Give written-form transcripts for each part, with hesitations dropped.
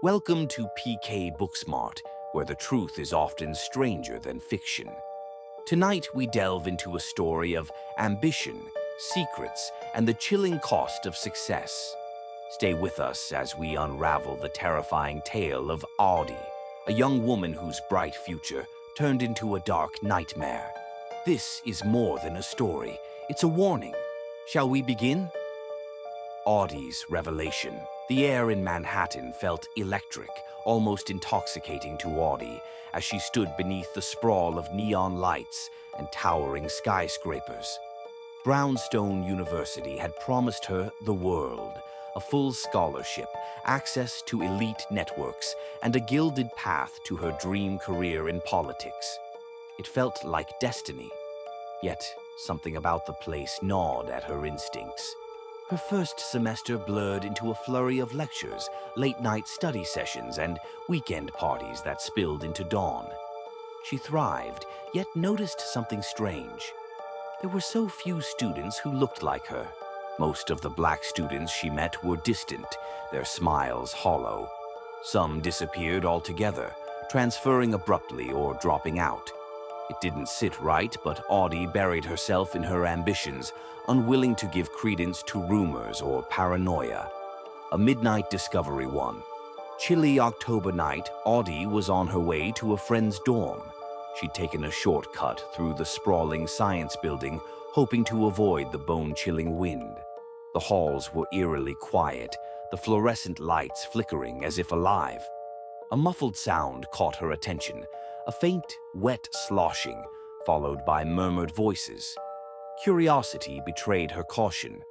Welcome to PK Booksmart, where the truth is often stranger than fiction. Tonight we delve into a story of ambition, secrets, and the chilling cost of success. Stay with us as we unravel the terrifying tale of Audie, a young woman whose bright future turned into a dark nightmare. This is more than a story, it's a warning. Shall we begin? Audie's revelation. The air in Manhattan felt electric, almost intoxicating to Audie as she stood beneath the sprawl of neon lights and towering skyscrapers. Brownstone University had promised her the world, a full scholarship, access to elite networks, and a gilded path to her dream career in politics. It felt like destiny, yet something about the place gnawed at her instincts. Her first semester blurred into a flurry of lectures, late-night study sessions, and weekend parties that spilled into dawn. She thrived, yet noticed something strange. There were so few students who looked like her. Most of the black students she met were distant, their smiles hollow. Some disappeared altogether, transferring abruptly or dropping out. It didn't sit right, but Audie buried herself in her ambitions, unwilling to give credence to rumors or paranoia. A midnight discovery one. Chilly October night, Audie was on her way to a friend's dorm. She'd taken a shortcut through the sprawling science building, hoping to avoid the bone-chilling wind. The halls were eerily quiet, the fluorescent lights flickering as if alive. A muffled sound caught her attention, a faint, wet sloshing, followed by murmured voices. Curiosity betrayed her caution.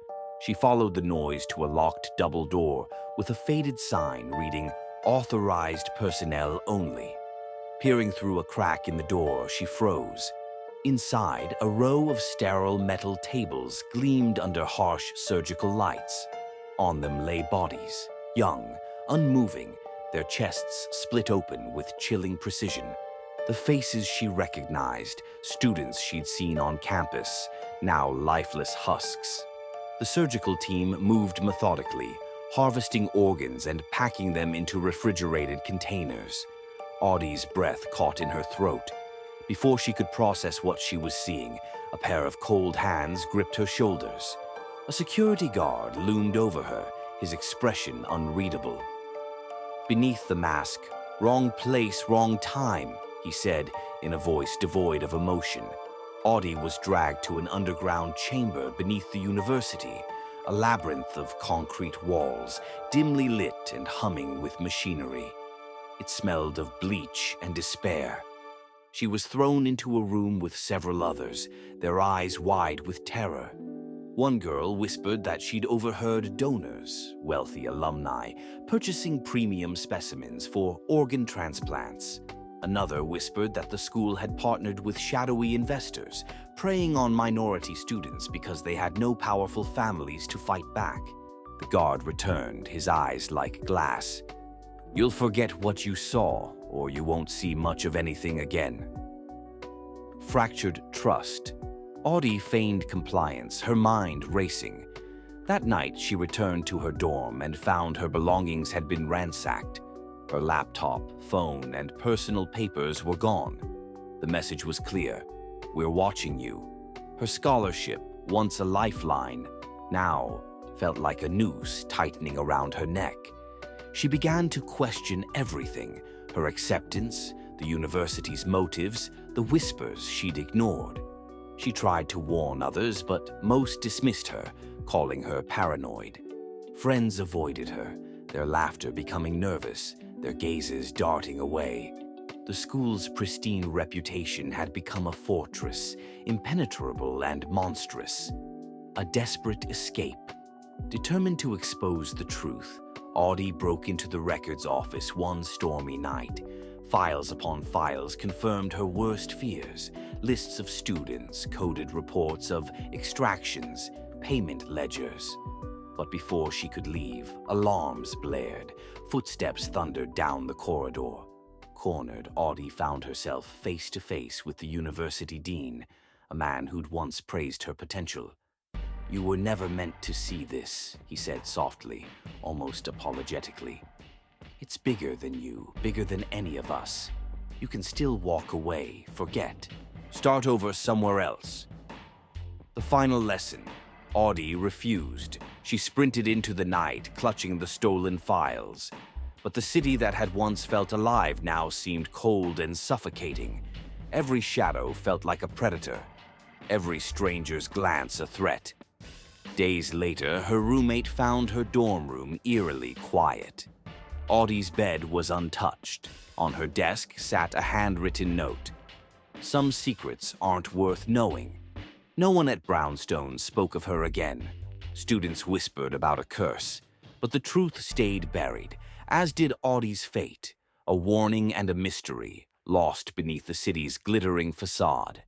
She followed the noise to a locked double door with a faded sign reading, "Authorized personnel only." Peering through a crack in the door, she froze. Inside, a row of sterile metal tables gleamed under harsh surgical lights. On them lay bodies, young, unmoving, their chests split open with chilling precision. The faces she recognized, students she'd seen on campus, now lifeless husks. The surgical team moved methodically, harvesting organs and packing them into refrigerated containers. Audie's breath caught in her throat. Before she could process what she was seeing, a pair of cold hands gripped her shoulders. A security guard loomed over her, his expression unreadable. Beneath the mask, "Wrong place, wrong time," he said in a voice devoid of emotion. Audie was dragged to an underground chamber beneath the university, a labyrinth of concrete walls, dimly lit and humming with machinery. It smelled of bleach and despair. She was thrown into a room with several others, their eyes wide with terror. One girl whispered that she'd overheard donors, wealthy alumni, purchasing premium specimens for organ transplants. Another whispered that the school had partnered with shadowy investors, preying on minority students because they had no powerful families to fight back. The guard returned, his eyes like glass. "You'll forget what you saw, or you won't see much of anything again." Fractured trust. Audie feigned compliance, her mind racing. That night, she returned to her dorm and found her belongings had been ransacked. Her laptop, phone, and personal papers were gone. The message was clear: "We're watching you." Her scholarship, once a lifeline, now felt like a noose tightening around her neck. She began to question everything: her acceptance, the university's motives, the whispers she'd ignored. She tried to warn others, but most dismissed her, calling her paranoid. Friends avoided her, their laughter becoming nervous, their gazes darting away. The school's pristine reputation had become a fortress, impenetrable and monstrous. A desperate escape. Determined to expose the truth, Audie broke into the records office one stormy night. Files upon files confirmed her worst fears. Lists of students, coded reports of extractions, payment ledgers. But before she could leave, alarms blared. Footsteps thundered down the corridor. Cornered, Audie found herself face to face with the university dean, a man who'd once praised her potential. "You were never meant to see this," he said softly, almost apologetically. It's bigger than you, bigger than any of us. You can still walk away, forget. Start over somewhere else. The final lesson. Audie refused. She sprinted into the night, clutching the stolen files. But the city that had once felt alive now seemed cold and suffocating. Every shadow felt like a predator. Every stranger's glance a threat. Days later, her roommate found her dorm room eerily quiet. Audie's bed was untouched. On her desk sat a handwritten note. Some secrets aren't worth knowing. No one at Brownstone spoke of her again. Students whispered about a curse, but the truth stayed buried, as did Audie's fate, a warning and a mystery, lost beneath the city's glittering facade.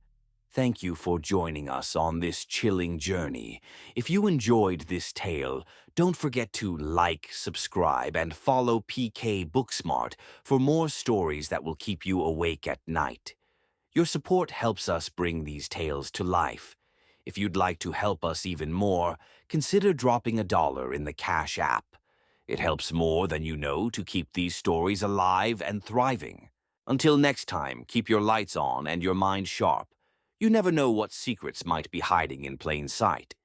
Thank you for joining us on this chilling journey. If you enjoyed this tale, don't forget to like, subscribe, and follow PK Booksmart for more stories that will keep you awake at night. Your support helps us bring these tales to life. If you'd like to help us even more, consider dropping $1 in the Cash app. It helps more than you know to keep these stories alive and thriving. Until next time, keep your lights on and your mind sharp. You never know what secrets might be hiding in plain sight.